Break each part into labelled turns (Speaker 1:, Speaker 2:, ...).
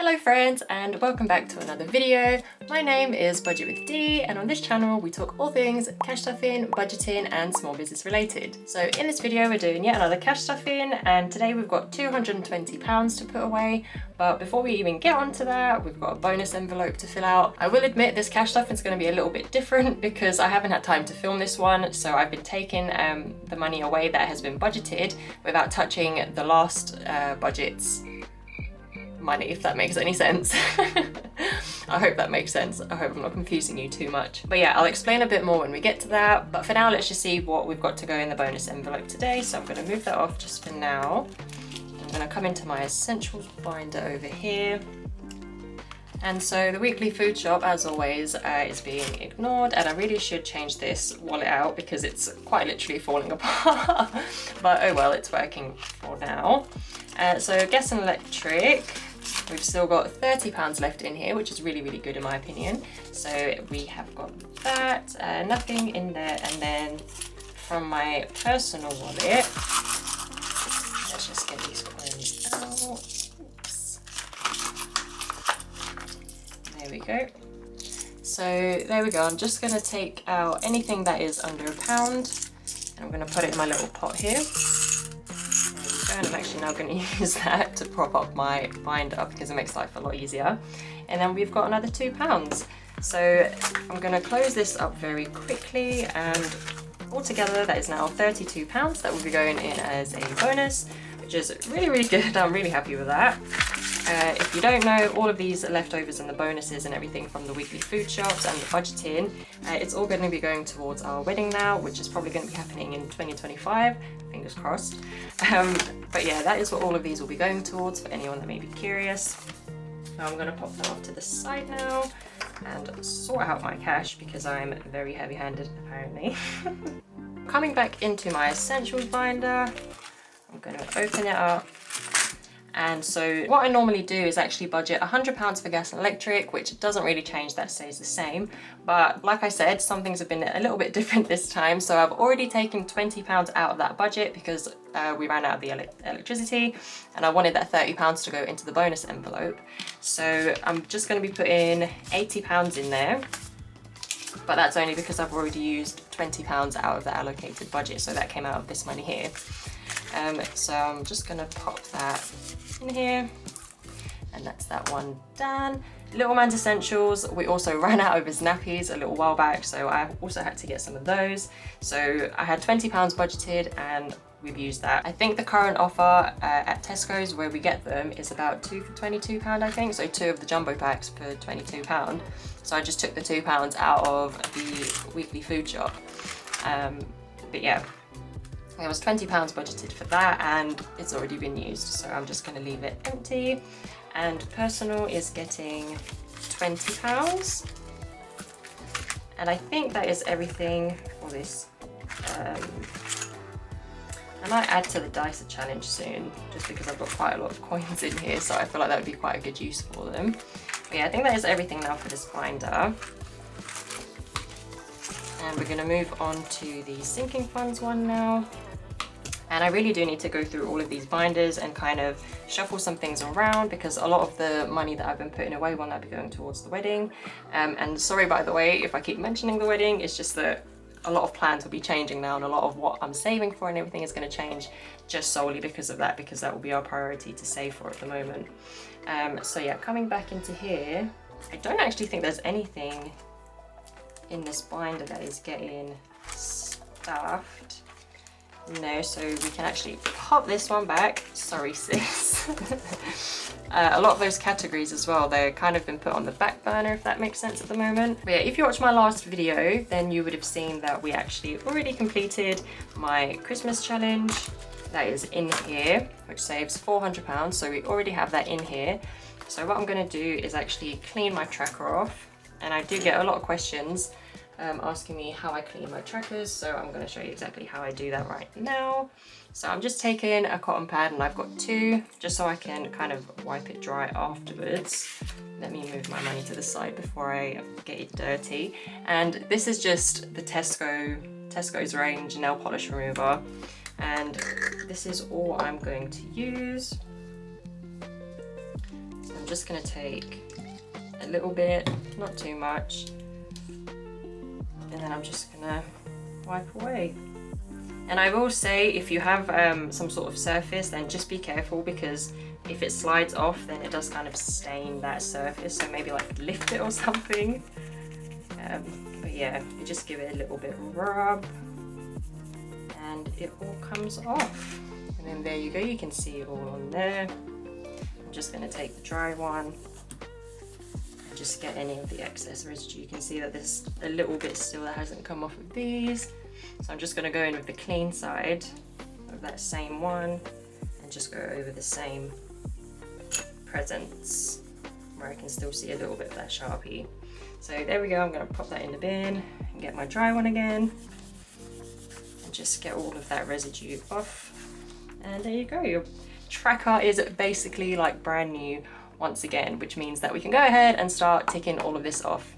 Speaker 1: Hello friends and welcome back to another video. My name is Budget with Dee and on this channel we talk all things cash stuffing, budgeting and small business related. So in this video we're doing yet another cash stuffing and today we've got £220 to put away. But before we even get onto that, we've got a bonus envelope to fill out. I will admit this cash stuffing is going to be a little bit different because I haven't had time to film this one. So I've been taking the money away that has been budgeted without touching the last budget's money, if that makes any sense. I hope that makes sense. I hope I'm not confusing you too much. But yeah, I'll explain a bit more when we get to that. But for now, let's just see what we've got to go in the bonus envelope today. So I'm going to move that off just for now. I'm going to come into my essentials binder over here. And so the weekly food shop, as always, is being ignored, and I really should change this wallet out because it's quite literally falling apart. But oh well, it's working for now. So gas and electric, we've still got £30 left in here, which is really, really good in my opinion. So we have got that, nothing in there. And then from my personal wallet, let's just get these coins out. Oops. There we go. So there we go. I'm just going to take out anything that is under £1 and I'm going to put it in my little pot here. And I'm actually now going to use that to prop up my binder because it makes life a lot easier. And then we've got another £2. So I'm going to close this up very quickly, and altogether that is now £32 that will be going in as a bonus, which is really, really good. I'm really happy with that. If you don't know, all of these leftovers and the bonuses and everything from the weekly food shops and the budgeting, it's all going to be going towards our wedding now, which is probably going to be happening in 2025, fingers crossed. But yeah, that is what all of these will be going towards for anyone that may be curious. Now I'm going to pop them off to the side now and sort out my cash because I'm very heavy-handed apparently. Coming back into my essentials binder, I'm going to open it up. And so what I normally do is actually budget £100 for gas and electric, which doesn't really change, that stays the same. But like I said, some things have been a little bit different this time. So I've already taken £20 out of that budget because we ran out of the electricity and I wanted that £30 to go into the bonus envelope. So I'm just going to be putting £80 in there. But that's only because I've already used £20 out of the allocated budget. So that came out of this money here. So I'm just going to pop that in here, and that's that one done. Little Man's Essentials, we also ran out of his nappies a little while back, so I also had to get some of those. So I had £20 budgeted and we've used that. I think the current offer at Tesco's where we get them is about 2 for £22, I think, so 2 of the jumbo packs for £22. So I just took the £2 out of the weekly food shop. But yeah, there was £20 budgeted for that and it's already been used, so I'm just going to leave it empty. And personal is getting £20. And I think that is everything for this. I might add to the Dicer challenge soon, just because I've got quite a lot of coins in here, so I feel like that would be quite a good use for them. But yeah, I think that is everything now for this binder. And we're going to move on to the sinking funds one now. And I really do need to go through all of these binders and kind of shuffle some things around because a lot of the money that I've been putting away will now be going towards the wedding. And sorry, by the way, if I keep mentioning the wedding, it's just that a lot of plans will be changing now and a lot of what I'm saving for and everything is going to change just solely because of that, because that will be our priority to save for at the moment. So yeah, coming back into here, I don't actually think there's anything in this binder that is getting stuffed. No, so we can actually pop this one back. Sorry, sis. A lot of those categories as well, they're kind of been put on the back burner, if that makes sense at the moment. But yeah, if you watched my last video, then you would have seen that we actually already completed my Christmas challenge. That is in here, which saves £400. So we already have that in here. So what I'm going to do is actually clean my tracker off. And I do get a lot of questions asking me how I clean my trackers, so I'm going to show you exactly how I do that right now. So I'm just taking a cotton pad and I've got 2 just so I can kind of wipe it dry afterwards. Let me move my money to the side before I get it dirty. And this is just the Tesco's range nail polish remover, and this is all I'm going to use. So I'm just gonna take a little bit, not too much, and then I'm just gonna wipe away. And I will say, if you have some sort of surface, then just be careful, because if it slides off, then it does kind of stain that surface, so maybe like lift it or something. But yeah, you just give it a little bit of rub and it all comes off. And then there you go, you can see it all on there. I'm just going to take the dry one and just get any of the excess residue. You can see that there's a little bit still that hasn't come off of these. So I'm just going to go in with the clean side of that same one and just go over the same presents where I can still see a little bit of that Sharpie. So there we go, I'm going to pop that in the bin and get my dry one again and just get all of that residue off. And there you go, your tracker is basically like brand new once again, which means that we can go ahead and start ticking all of this off.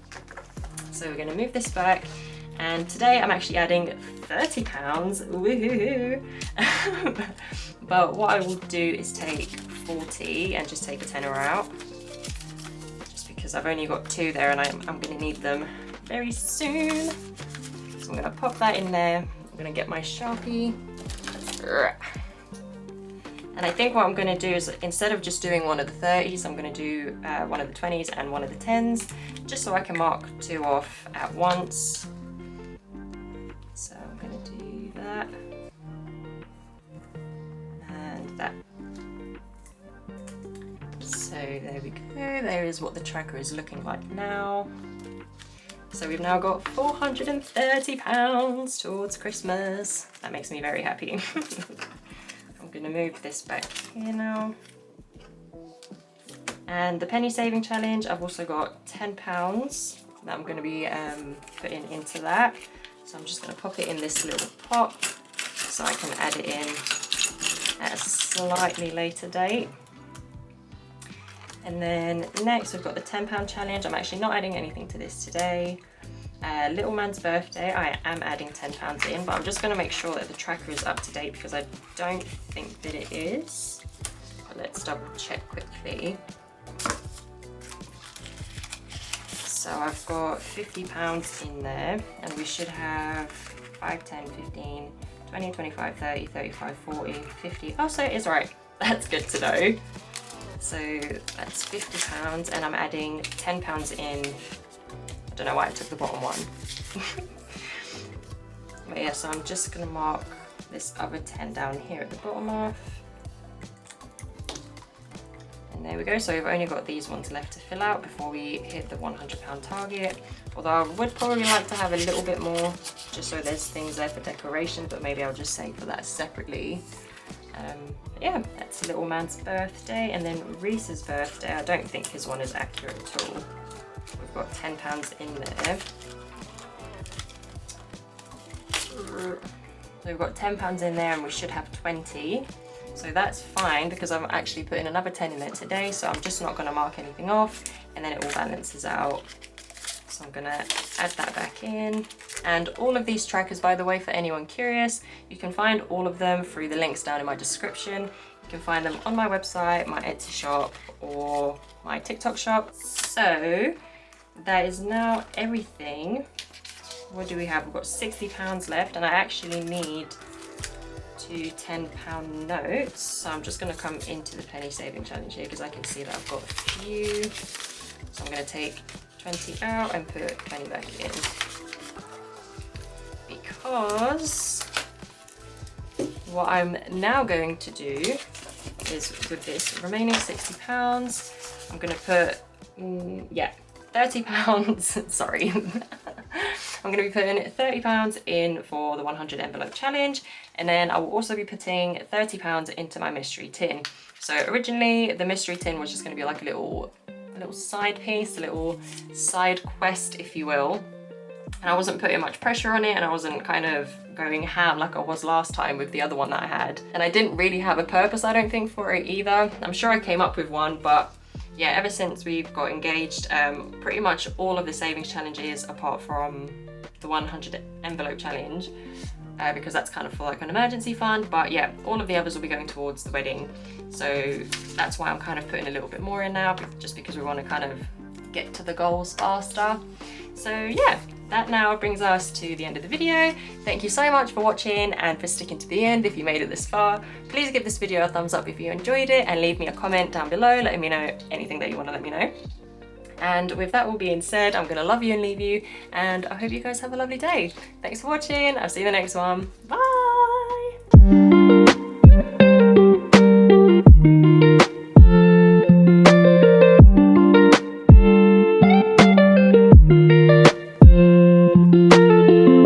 Speaker 1: So we're going to move this back, and today I'm actually adding 30 pounds, woohoo! But what I will do is take 40 and just take a tenner out, just because I've only got 2 there and I'm going to need them very soon. So I'm going to pop that in there. I'm going to get my Sharpie. And I think what I'm going to do is, instead of just doing one of the 30s, I'm going to do one of the 20s and one of the 10s, just so I can mark 2 off at once. So I'm going to do that and that. So there we go, there is what the tracker is looking like now. So we've now got 430 pounds towards Christmas. That makes me very happy. I'm going to move this back here now. And the penny saving challenge, I've also got 10 pounds that I'm going to be putting into that. So I'm just going to pop it in this little pot so I can add it in at a slightly later date. And then next we've got the 10 pound challenge. I'm actually not adding anything to this today. Little man's birthday, I am adding 10 pounds in, but I'm just going to make sure that the tracker is up to date, because I don't think that it is. But let's double check quickly. So I've got 50 pounds in there, and we should have 5, 10, 15, 20, 25, 30, 35, 40, 50. Oh, so it is right. That's good to know. So that's 50 pounds, and I'm adding 10 pounds in. I don't know why I took the bottom one. But yeah, so I'm just gonna mark this other 10 down here at the bottom off. And there we go, so we've only got these ones left to fill out before we hit the 100 pound target. Although I would probably like to have a little bit more, just so there's things there for decoration, but maybe I'll just save for that separately. Yeah, that's little man's birthday. And then Reese's birthday, I don't think his one is accurate at all. We've got 10 pounds in there. So we've got 10 pounds in there, and we should have 20. So that's fine, because I'm actually putting another 10 in there today, so I'm just not going to mark anything off, and then it all balances out. So I'm going to add that back in. And all of these trackers, by the way, for anyone curious, you can find all of them through the links down in my description. You can find them on my website, my Etsy shop, or my TikTok shop. So that is now everything. What do we have? We've got 60 pounds left, and I actually need 2 10 pound notes. So I'm just going to come into the penny saving challenge here, because I can see that I've got a few. So I'm going to take 20 out and put 20 back in, because what I'm now going to do is, with this remaining 60 pounds, I'm going to put 30 pounds, sorry. I'm going to be putting 30 pounds in for the 100 envelope challenge, and then I will also be putting 30 pounds into my mystery tin. So originally the mystery tin was just going to be like a little side piece, a little side quest, if you will. And I wasn't putting much pressure on it, and I wasn't kind of going ham like I was last time with the other one that I had. And I didn't really have a purpose, I don't think, for it either. I'm sure I came up with one, but yeah, ever since we've got engaged, pretty much all of the savings challenges, apart from the 100 envelope challenge, because that's kind of for like an emergency fund. But yeah, all of the others will be going towards the wedding. So that's why I'm kind of putting a little bit more in now, just because we want to kind of get to the goals faster. So yeah, that now brings us to the end of the video. Thank you so much for watching and for sticking to the end if you made it this far. Please give this video a thumbs up if you enjoyed it, and leave me a comment down below letting me know anything that you want to let me know. And with that all being said, I'm gonna love you and leave you, and I hope you guys have a lovely day. Thanks for watching. I'll see you in the next one. Bye.